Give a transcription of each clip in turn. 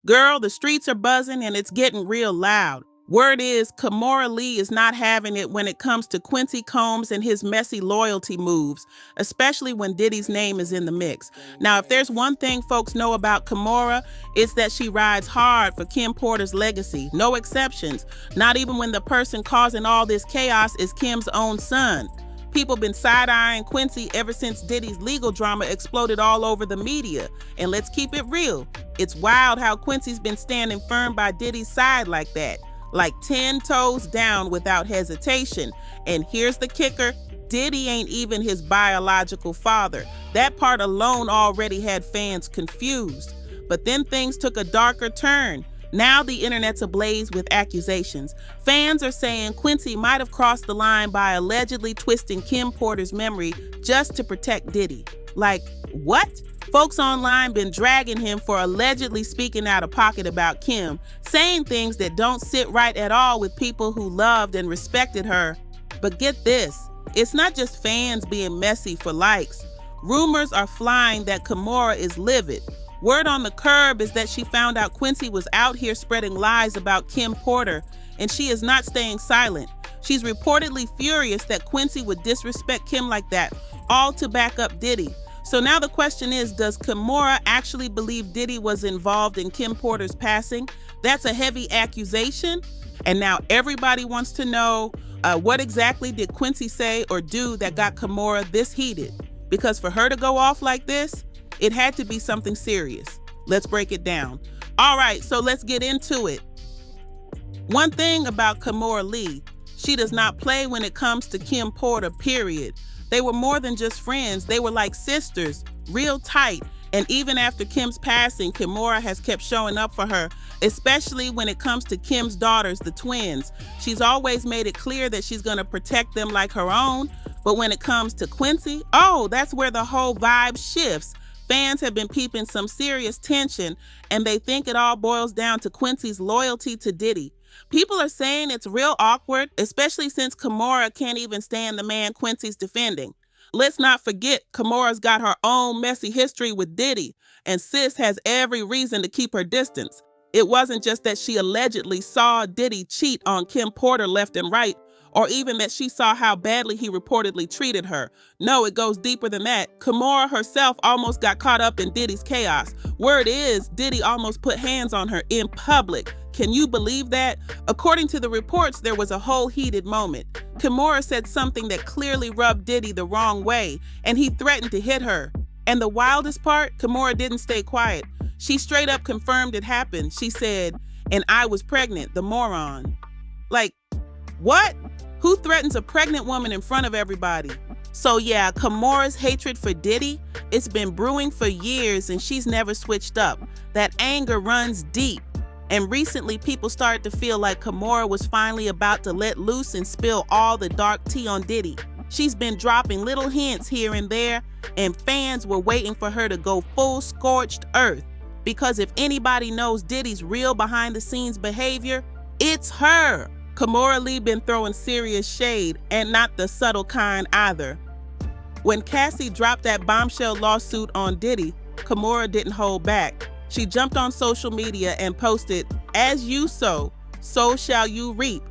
Girl, the streets are buzzing and it's getting real loud. Word is Kimora Lee is not having it when it comes to Quincy Combs and his messy loyalty moves, especially when Diddy's name is in the mix. Now, if there's one thing folks know about Kimora, it's that she rides hard for Kim Porter's legacy. No exceptions, not even when the person causing all this chaos is Kim's own son. People been side-eyeing Quincy ever since Diddy's legal drama exploded all over the media. And let's keep it real. It's wild how Quincy's been standing firm by Diddy's side like that. Like 10 toes down without hesitation. And here's the kicker, Diddy ain't even his biological father. That part alone already had fans confused. But then things took a darker turn. Now the internet's ablaze with accusations. Fans are saying Quincy might have crossed the line by allegedly twisting Kim Porter's memory just to protect Diddy. Like, what? Folks online been dragging him for allegedly speaking out of pocket about Kim, saying things that don't sit right at all with people who loved and respected her. But get this, it's not just fans being messy for likes. Rumors are flying that Kimora is livid. Word on the curb is that she found out Quincy was out here spreading lies about Kim Porter, and she is not staying silent. She's reportedly furious that Quincy would disrespect Kim like that, all to back up Diddy. So now the question is, does Kimora actually believe Diddy was involved in Kim Porter's passing? That's a heavy accusation. And now everybody wants to know what exactly did Quincy say or do that got Kimora this heated? Because for her to go off like this, it had to be something serious. Let's break it down. All right, so let's get into it. One thing about Kimora Lee, she does not play when it comes to Kim Porter, period. They were more than just friends. They were like sisters, real tight. And even after Kim's passing, Kimora has kept showing up for her, especially when it comes to Kim's daughters, the twins. She's always made it clear that she's gonna protect them like her own. But when it comes to Quincy, oh, that's where the whole vibe shifts. Fans have been peeping some serious tension, and they think it all boils down to Quincy's loyalty to Diddy. People are saying it's real awkward, especially since Kimora can't even stand the man Quincy's defending. Let's not forget, Kimora's got her own messy history with Diddy, and sis has every reason to keep her distance. It wasn't just that she allegedly saw Diddy cheat on Kim Porter left and right, or even that she saw how badly he reportedly treated her. No, it goes deeper than that. Kimora herself almost got caught up in Diddy's chaos. Word is, Diddy almost put hands on her in public. Can you believe that? According to the reports, there was a whole heated moment. Kimora said something that clearly rubbed Diddy the wrong way, and he threatened to hit her. And the wildest part, Kimora didn't stay quiet. She straight up confirmed it happened. She said, "And I was pregnant, the moron." Like, what? Who threatens a pregnant woman in front of everybody? So yeah, Kimora's hatred for Diddy, it's been brewing for years and she's never switched up. That anger runs deep. And recently people started to feel like Kimora was finally about to let loose and spill all the dark tea on Diddy. She's been dropping little hints here and there, and fans were waiting for her to go full scorched earth. Because if anybody knows Diddy's real behind the scenes behavior, it's her. Kimora Lee been throwing serious shade, and not the subtle kind either. When Cassie dropped that bombshell lawsuit on Diddy, Kimora didn't hold back. She jumped on social media and posted, "As you sow, so shall you reap."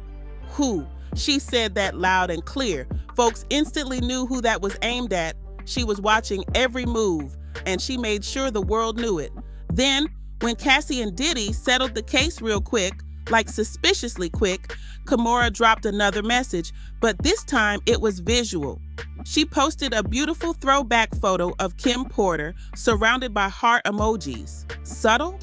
Who? She said that loud and clear. Folks instantly knew who that was aimed at. She was watching every move, and she made sure the world knew it. Then, when Cassie and Diddy settled the case real quick, like suspiciously quick, Kimora dropped another message, but this time it was visual. She posted a beautiful throwback photo of Kim Porter surrounded by heart emojis. Subtle?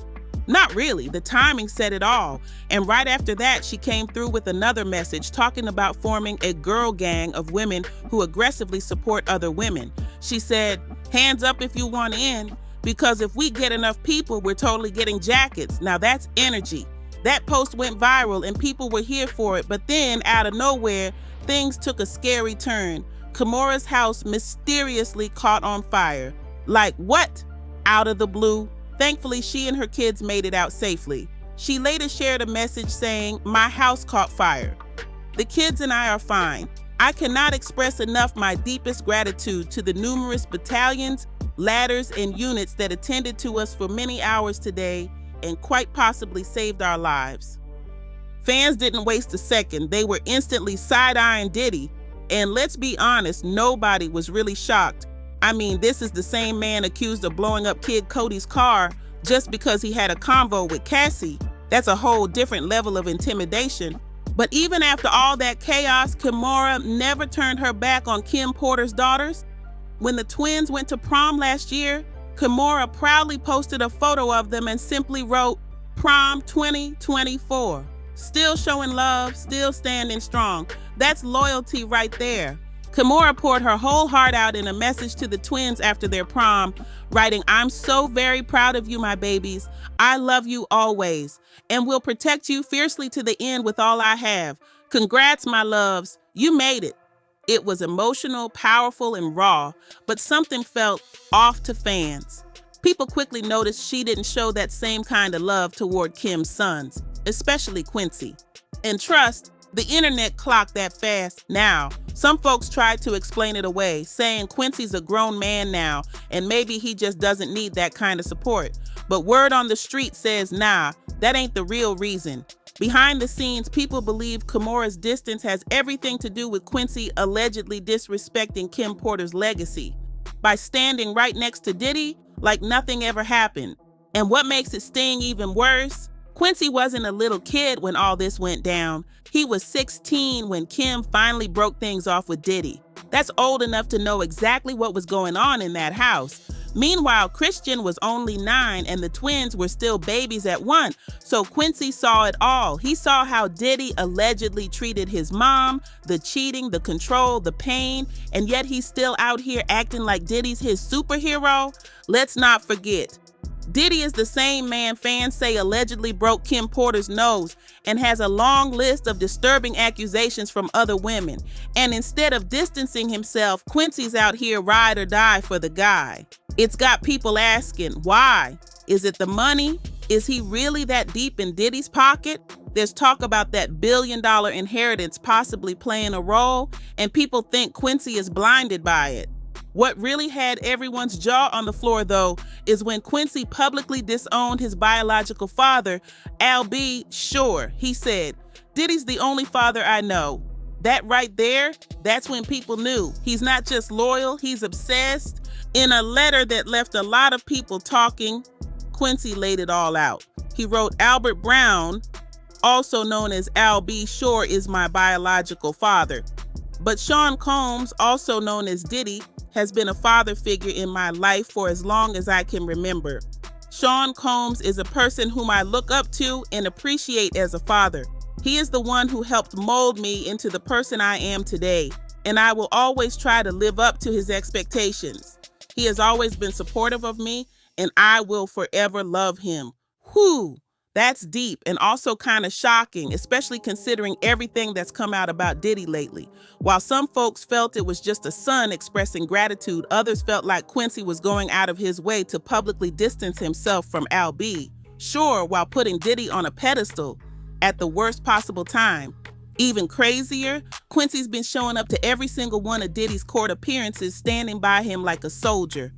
Not really, the timing said it all. And right after that, she came through with another message talking about forming a girl gang of women who aggressively support other women. She said, "Hands up if you want in, because if we get enough people, we're totally getting jackets." Now that's energy. That post went viral and people were here for it, but then out of nowhere, things took a scary turn. Kimora's house mysteriously caught on fire. Like what? Out of the blue. Thankfully, she and her kids made it out safely. She later shared a message saying, "My house caught fire. The kids and I are fine. I cannot express enough my deepest gratitude to the numerous battalions, ladders, and units that attended to us for many hours today. and quite possibly saved our lives. Fans didn't waste a second. They were instantly side-eyeing Diddy. And let's be honest, nobody was really shocked. I mean, this is the same man accused of blowing up Kid Cody's car just because he had a convo with Cassie. That's a whole different level of intimidation. But even after all that chaos, Kimora never turned her back on Kim Porter's daughters. When the twins went to prom last year, Kimora proudly posted a photo of them and simply wrote, "Prom 2024. Still showing love, still standing strong." That's loyalty right there. Kimora poured her whole heart out in a message to the twins after their prom, writing, "I'm so very proud of you, my babies. I love you always, and will protect you fiercely to the end with all I have. Congrats, my loves. You made it." It was emotional, powerful, and raw, but something felt off to fans. People quickly noticed she didn't show that same kind of love toward Kim's sons, especially Quincy. And trust, the internet clocked that fast now. Some folks tried to explain it away, saying Quincy's a grown man now, and maybe he just doesn't need that kind of support. But word on the street says, nah, that ain't the real reason. Behind the scenes, people believe Kimora's distance has everything to do with Quincy allegedly disrespecting Kim Porter's legacy by standing right next to Diddy like nothing ever happened. And what makes it sting even worse? Quincy wasn't a little kid when all this went down. He was 16 when Kim finally broke things off with Diddy. That's old enough to know exactly what was going on in that house. Meanwhile, Christian was only 9 and the twins were still babies at 1. So Quincy saw it all. He saw how Diddy allegedly treated his mom, the cheating, the control, the pain, and yet he's still out here acting like Diddy's his superhero. Let's not forget, Diddy is the same man fans say allegedly broke Kim Porter's nose and has a long list of disturbing accusations from other women. And instead of distancing himself, Quincy's out here ride or die for the guy. It's got people asking, why? Is it the money? Is he really that deep in Diddy's pocket? There's talk about that billion-dollar inheritance possibly playing a role, and people think Quincy is blinded by it. What really had everyone's jaw on the floor, though, is when Quincy publicly disowned his biological father, Al B. Sure, he said, "Diddy's the only father I know." That right there, that's when people knew. He's not just loyal, he's obsessed. In a letter that left a lot of people talking, Quincy laid it all out. He wrote, "Albert Brown, also known as Al B. Shore, is my biological father. But Sean Combs, also known as Diddy, has been a father figure in my life for as long as I can remember. Sean Combs is a person whom I look up to and appreciate as a father. He is the one who helped mold me into the person I am today, and I will always try to live up to his expectations. He has always been supportive of me, and I will forever love him." Whew, that's deep and also kind of shocking, especially considering everything that's come out about Diddy lately. While some folks felt it was just a son expressing gratitude, others felt like Quincy was going out of his way to publicly distance himself from Al B. Sure, while putting Diddy on a pedestal at the worst possible time. Even crazier, Quincy's been showing up to every single one of Diddy's court appearances, standing by him like a soldier.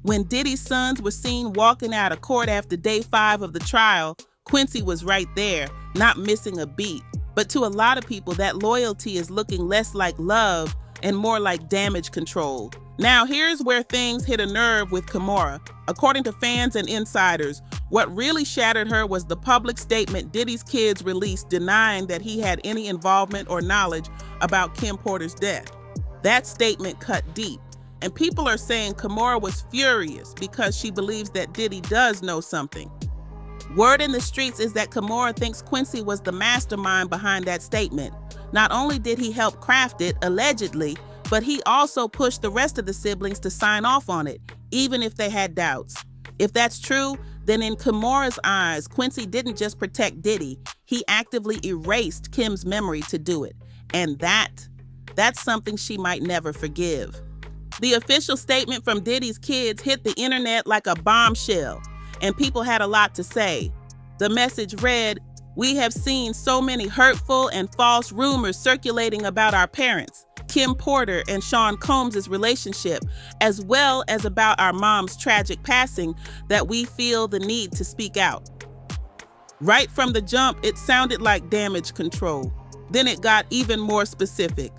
When Diddy's sons were seen walking out of court after day 5 of the trial, Quincy was right there, not missing a beat. But to a lot of people, that loyalty is looking less like love and more like damage control. Now, here's where things hit a nerve with Kimora. According to fans and insiders, what really shattered her was the public statement Diddy's kids released denying that he had any involvement or knowledge about Kim Porter's death. That statement cut deep, and people are saying Kimora was furious because she believes that Diddy does know something. Word in the streets is that Kimora thinks Quincy was the mastermind behind that statement. Not only did he help craft it, allegedly, but he also pushed the rest of the siblings to sign off on it, even if they had doubts. If that's true, then in Kimora's eyes, Quincy didn't just protect Diddy, he actively erased Kim's memory to do it. And that's something she might never forgive. The official statement from Diddy's kids hit the internet like a bombshell, and people had a lot to say. The message read, "We have seen so many hurtful and false rumors circulating about our parents, Kim Porter and Sean Combs' relationship, as well as about our mom's tragic passing, that we feel the need to speak out. Right from the jump, it sounded like damage control. Then it got even more specific.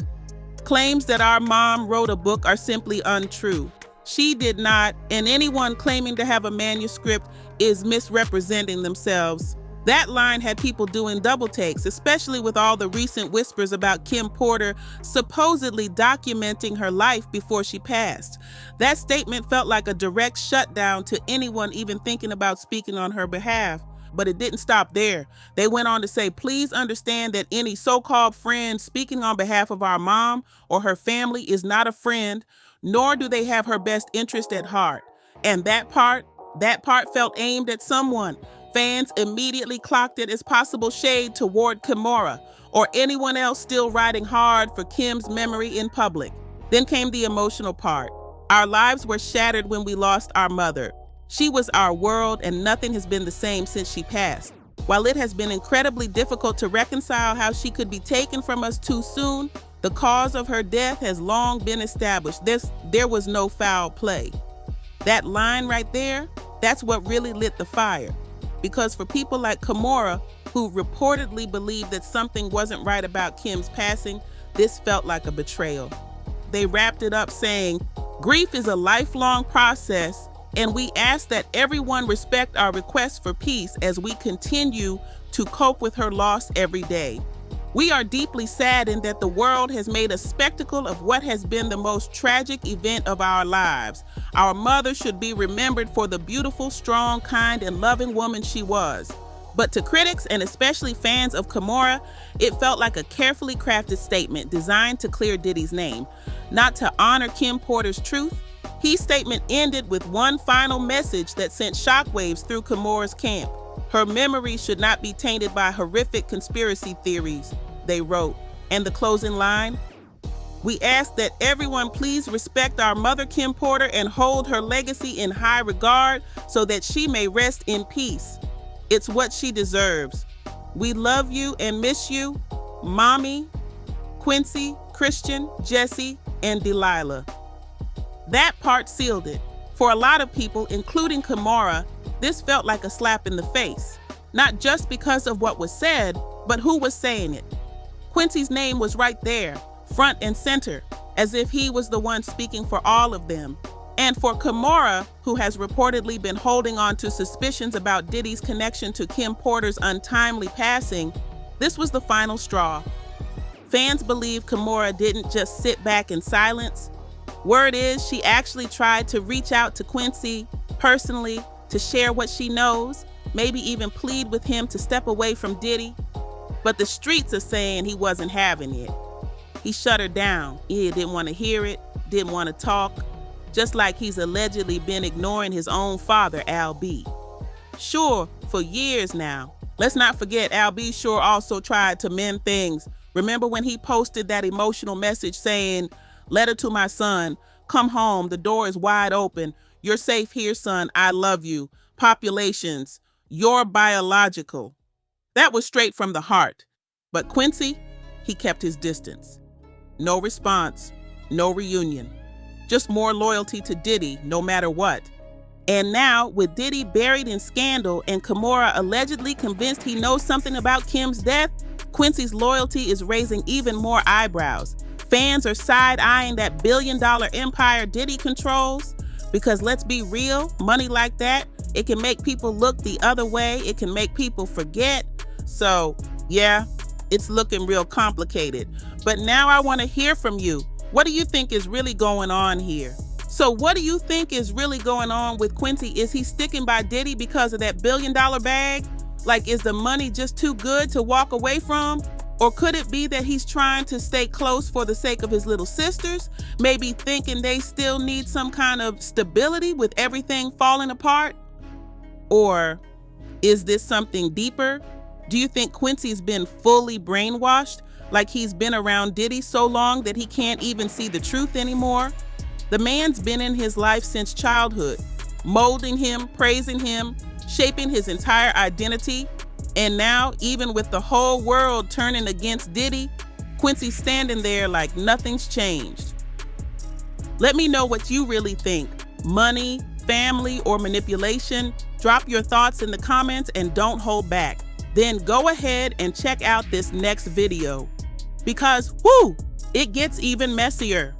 Claims that our mom wrote a book are simply untrue. She did not, and anyone claiming to have a manuscript is misrepresenting themselves. That line had people doing double takes, especially with all the recent whispers about Kim Porter supposedly documenting her life before she passed. That statement felt like a direct shutdown to anyone even thinking about speaking on her behalf. But it didn't stop there. They went on to say, please understand that any so-called friend speaking on behalf of our mom or her family is not a friend, nor do they have her best interest at heart. And that part felt aimed at someone. Fans immediately clocked it as possible shade toward Kimora or anyone else still riding hard for Kim's memory in public. Then came the emotional part. Our lives were shattered when we lost our mother. She was our world, and nothing has been the same since she passed. While it has been incredibly difficult to reconcile how she could be taken from us too soon, the cause of her death has long been established. There was no foul play. That line right there, that's what really lit the fire. Because for people like Kimora, who reportedly believed that something wasn't right about Kim's passing, this felt like a betrayal. They wrapped it up saying, grief is a lifelong process, and we ask that everyone respect our request for peace as we continue to cope with her loss every day. We are deeply saddened that the world has made a spectacle of what has been the most tragic event of our lives. Our mother should be remembered for the beautiful, strong, kind, and loving woman she was. But to critics, and especially fans of Kimora, it felt like a carefully crafted statement designed to clear Diddy's name, not to honor Kim Porter's truth. His statement ended with one final message that sent shockwaves through Kimora's camp. Her memory should not be tainted by horrific conspiracy theories, they wrote. And the closing line? We ask that everyone please respect our mother Kim Porter and hold her legacy in high regard so that she may rest in peace. It's what she deserves. We love you and miss you, Mommy, Quincy, Christian, Jesse, and Delilah. That part sealed it. For a lot of people, including Kimora, this felt like a slap in the face, not just because of what was said, but who was saying it. Quincy's name was right there, front and center, as if he was the one speaking for all of them. And for Kimora, who has reportedly been holding on to suspicions about Diddy's connection to Kim Porter's untimely passing, this was the final straw. Fans believe Kimora didn't just sit back in silence. Word is she actually tried to reach out to Quincy personally to share what she knows, maybe even plead with him to step away from Diddy. But the streets are saying he wasn't having it. He shut her down. He didn't want to hear it, didn't want to talk, just like he's allegedly been ignoring his own father, Al B. Sure, for years now. Let's not forget Al B sure also tried to mend things. Remember when he posted that emotional message saying, "Letter to my son, come home, the door is wide open. You're safe here, son, I love you. Populations, you're biological." That was straight from the heart. But Quincy, he kept his distance. No response, no reunion. Just more loyalty to Diddy, no matter what. And now, with Diddy buried in scandal and Kimora allegedly convinced he knows something about Kim's death, Quincy's loyalty is raising even more eyebrows. Fans are side-eyeing that billion-dollar empire Diddy controls. Because let's be real, money like that, it can make people look the other way. It can make people forget. So, yeah, it's looking real complicated. But now I want to hear from you. What do you think is really going on here? So what do you think is really going on with Quincy? Is he sticking by Diddy because of that billion-dollar bag? Like, is the money just too good to walk away from? Or could it be that he's trying to stay close for the sake of his little sisters? Maybe thinking they still need some kind of stability with everything falling apart? Or is this something deeper? Do you think Quincy's been fully brainwashed? Like he's been around Diddy so long that he can't even see the truth anymore? The man's been in his life since childhood, molding him, praising him, shaping his entire identity. And now, even with the whole world turning against Diddy, Quincy's standing there like nothing's changed. Let me know what you really think. Money, family, or manipulation? Drop your thoughts in the comments and don't hold back. Then go ahead and check out this next video because, whoo, it gets even messier.